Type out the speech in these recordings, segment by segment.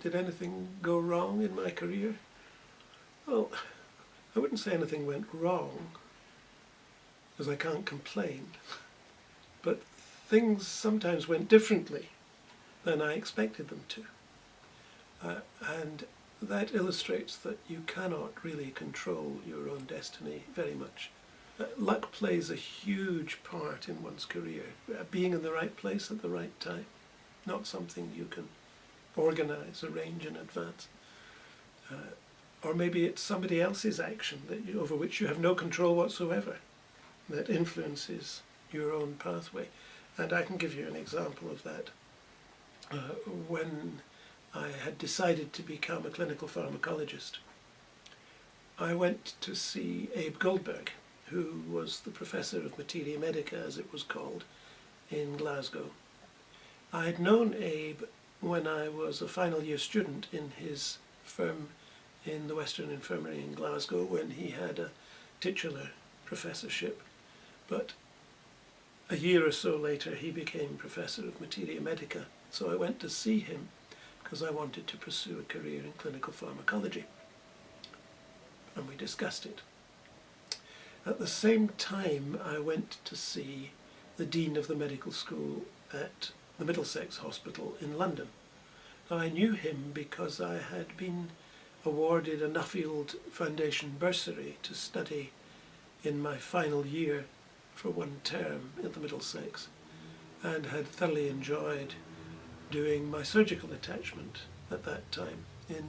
Did anything go wrong in my career? Well, I wouldn't say anything went wrong, because I can't complain, but things sometimes went differently than I expected them to. And that illustrates that you cannot really control your own destiny very much. Luck plays a huge part in one's career. Being in the right place at the right time, not something you can organise, arrange in advance. Or maybe it's somebody else's action over which you have no control whatsoever that influences your own pathway. And I can give you an example of that. When I had decided to become a clinical pharmacologist, I went to see Abe Goldberg, who was the professor of Materia Medica, as it was called, in Glasgow. I had known Abe when I was a final year student in his firm in the Western Infirmary in Glasgow, when he had a titular professorship. But a year or so later he became professor of Materia Medica, so I went to see him because I wanted to pursue a career in clinical pharmacology. And we discussed it. At the same time, I went to see the Dean of the Medical School at the Middlesex Hospital in London. Now, I knew him because I had been awarded a Nuffield Foundation bursary to study in my final year for one term at the Middlesex, and had thoroughly enjoyed doing my surgical attachment at that time in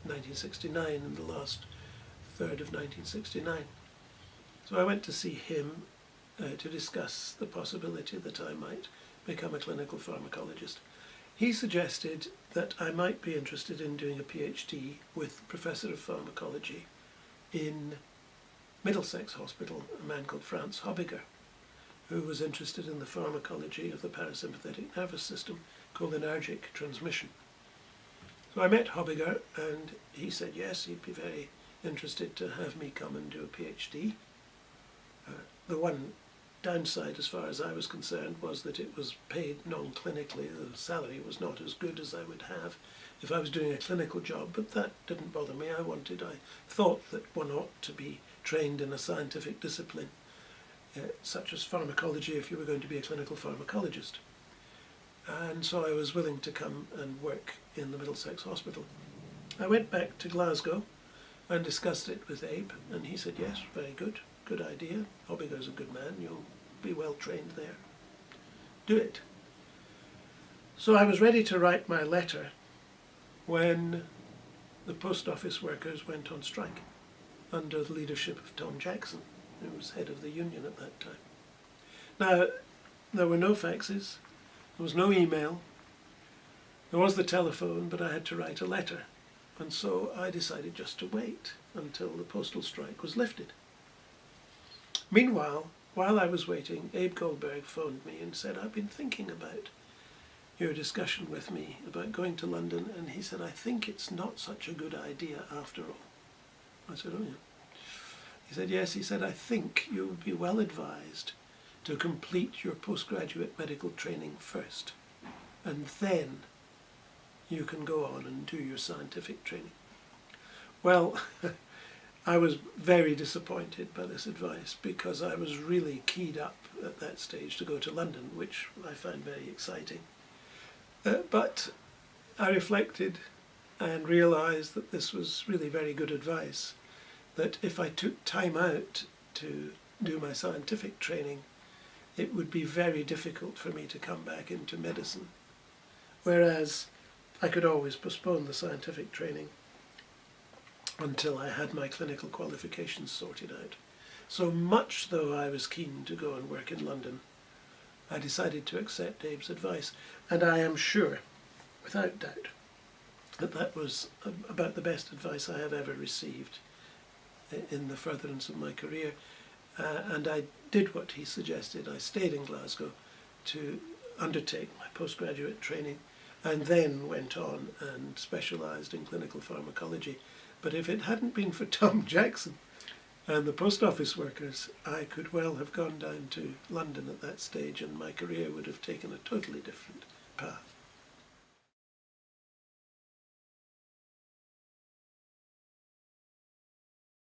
1969, in the last third of 1969. So I went to see him to discuss the possibility that I might become a clinical pharmacologist. He suggested that I might be interested in doing a PhD with Professor of Pharmacology in Middlesex Hospital, a man called Franz Hobiger, who was interested in the pharmacology of the parasympathetic nervous system, cholinergic transmission. So I met Hobiger, and he said yes, he'd be very interested to have me come and do a PhD. The one downside, as far as I was concerned, was that it was paid non-clinically. The salary was not as good as I would have if I was doing a clinical job, but that didn't bother me. I thought that one ought to be trained in a scientific discipline, such as pharmacology, if you were going to be a clinical pharmacologist. And so I was willing to come and work in the Middlesex Hospital. I went back to Glasgow and discussed it with Abe, and he said, yes, very good. Good idea. Hobiger's a good man. You'll be well trained there. Do it. So I was ready to write my letter when the post office workers went on strike under the leadership of Tom Jackson, who was head of the union at that time. Now, there were no faxes, there was no email, there was the telephone, but I had to write a letter. And so I decided just to wait until the postal strike was lifted. Meanwhile, while I was waiting, Abe Goldberg phoned me and said, I've been thinking about your discussion with me about going to London, and he said, I think it's not such a good idea after all. I said, oh yeah. He said, yes, he said, I think you would be well advised to complete your postgraduate medical training first, and then you can go on and do your scientific training. Well, I was very disappointed by this advice, because I was really keyed up at that stage to go to London, which I found very exciting. But I reflected and realised that this was really very good advice, that if I took time out to do my scientific training, it would be very difficult for me to come back into medicine. Whereas I could always postpone the scientific training until I had my clinical qualifications sorted out. So much though I was keen to go and work in London, I decided to accept Abe's advice, and I am sure, without doubt, that that was about the best advice I have ever received in the furtherance of my career. And I did what he suggested. I stayed in Glasgow to undertake my postgraduate training, and then went on and specialised in clinical pharmacology. But if it hadn't been for Tom Jackson and the post office workers, I could well have gone down to London at that stage, and my career would have taken a totally different path.